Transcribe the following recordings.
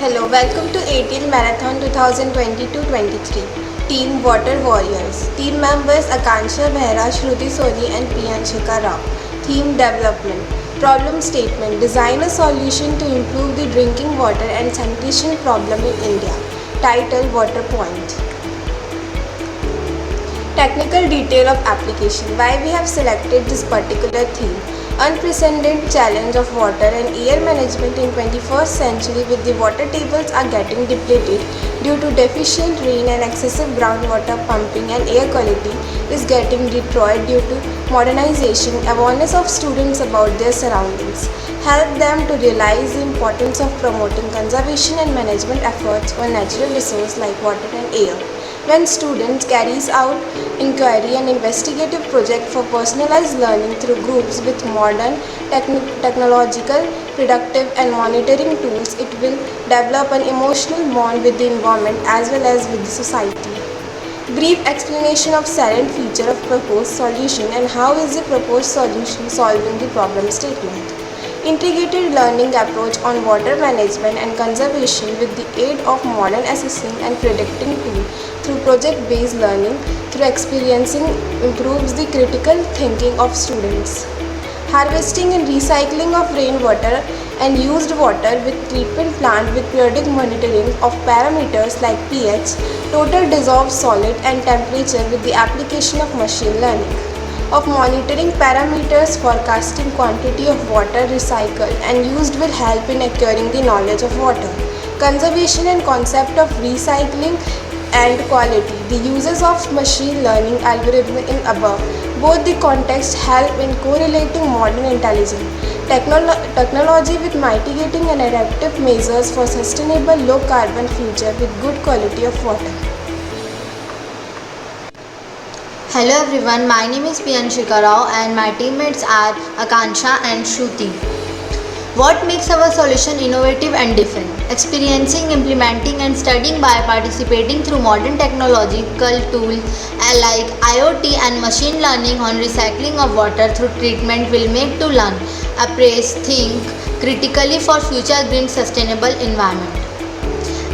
Hello, welcome to 18 Marathon 2022-23. Team Water Warriors. Team members Akansha Behra, Shruti Soni and Priyanshika Rao. Theme Development. Problem statement. Design a solution to improve the drinking water and sanitation problem in India. Title Water Point. Technical detail of application. Why we have selected this particular theme. Unprecedented challenge of water and air management in 21st century with the water tables are getting depleted due to deficient rain and excessive groundwater pumping and air quality is getting deteriorated due to modernization. Awareness of students about their surroundings. Help them to realize the importance of promoting conservation and management efforts on natural resources like water and air. When students carries out inquiry and investigative project for personalized learning through groups with modern technological, productive and monitoring tools, it will develop an emotional bond with the environment as well as with the society. Brief explanation of salient feature of proposed solution and how is the proposed solution solving the problem statement. Integrated learning approach on water management and conservation with the aid of modern assessing and predicting tool through project-based learning through experiencing improves the critical thinking of students. Harvesting and recycling of rainwater and used water with treatment plant with periodic monitoring of parameters like pH, total dissolved solid and temperature with the application of machine learning. Of monitoring parameters, forecasting quantity of water recycled and used will help in acquiring the knowledge of water. Conservation and concept of recycling and quality. The uses of machine learning algorithm in above. Both the context help in correlating modern intelligence. Technology with mitigating and adaptive measures for sustainable low carbon future with good quality of water. Hello everyone, my name is Priyanshika Rao and my teammates are Akansha and Shruti. What makes our solution innovative and different? Experiencing, implementing and studying by participating through modern technological tools like IoT and machine learning on recycling of water through treatment will make to learn, appraise, think critically for future green sustainable environment.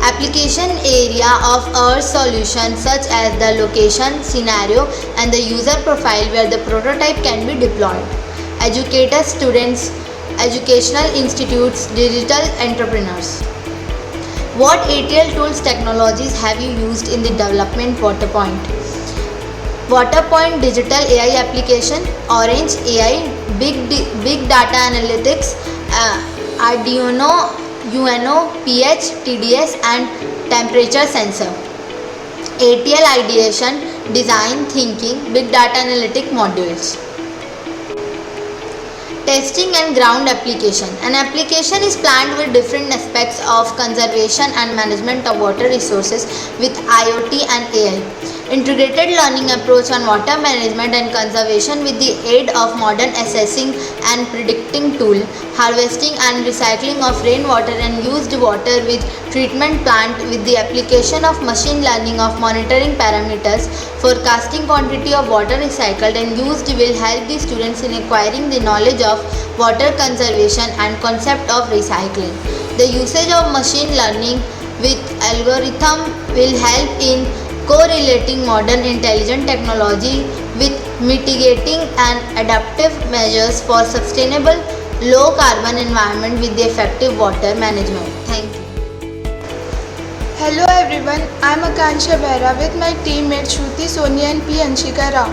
Application area of our solution such as the location, scenario and the user profile where the prototype can be deployed. Educators, students, educational institutes, digital entrepreneurs. What ATL tools technologies have you used in the development WaterPoint? WaterPoint digital AI application, Orange AI, big data analytics, Arduino UNO, pH, TDS and temperature sensor. ATL ideation, design, thinking, big data analytic modules. Testing and ground application. An application is planned with different aspects of conservation and management of water resources with IoT and AI. Integrated learning approach on water management and conservation with the aid of modern assessing and predicting tool, harvesting and recycling of rainwater and used water with treatment plant with the application of machine learning of monitoring parameters, forecasting quantity of water recycled and used will help the students in acquiring the knowledge of water conservation and concept of recycling. The usage of machine learning with algorithm will help in correlating modern intelligent technology with mitigating and adaptive measures for sustainable low carbon environment with the effective water management. Thank you. Hello everyone, I am Akansha Behra with my teammates Shruti Soni and Priyanshika Rao.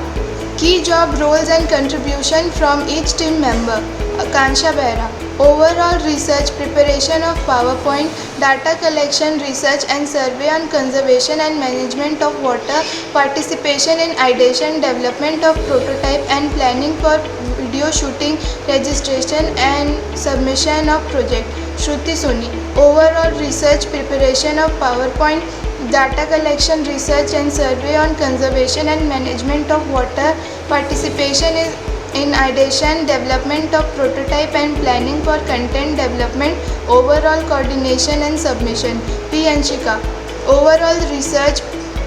Key job roles and contribution from each team member. Akansha Behra. Overall research preparation of PowerPoint, data collection, research and survey on conservation and management of water, participation in ideation, development of prototype and planning for video shooting, registration and submission of project. Shruti Soni. Overall research preparation of PowerPoint, data collection, research and survey on conservation and management of water, participation in ideation, development of prototype and planning for content development, overall coordination and submission. Priyanshika. Overall research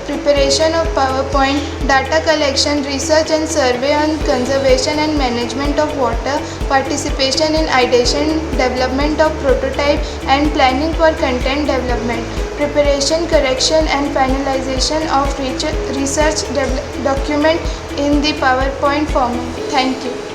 preparation of PowerPoint, data collection, research and survey on conservation and management of water, participation in ideation, development of prototype and planning for content development, preparation, correction and finalization of research document in the PowerPoint format. Thank you.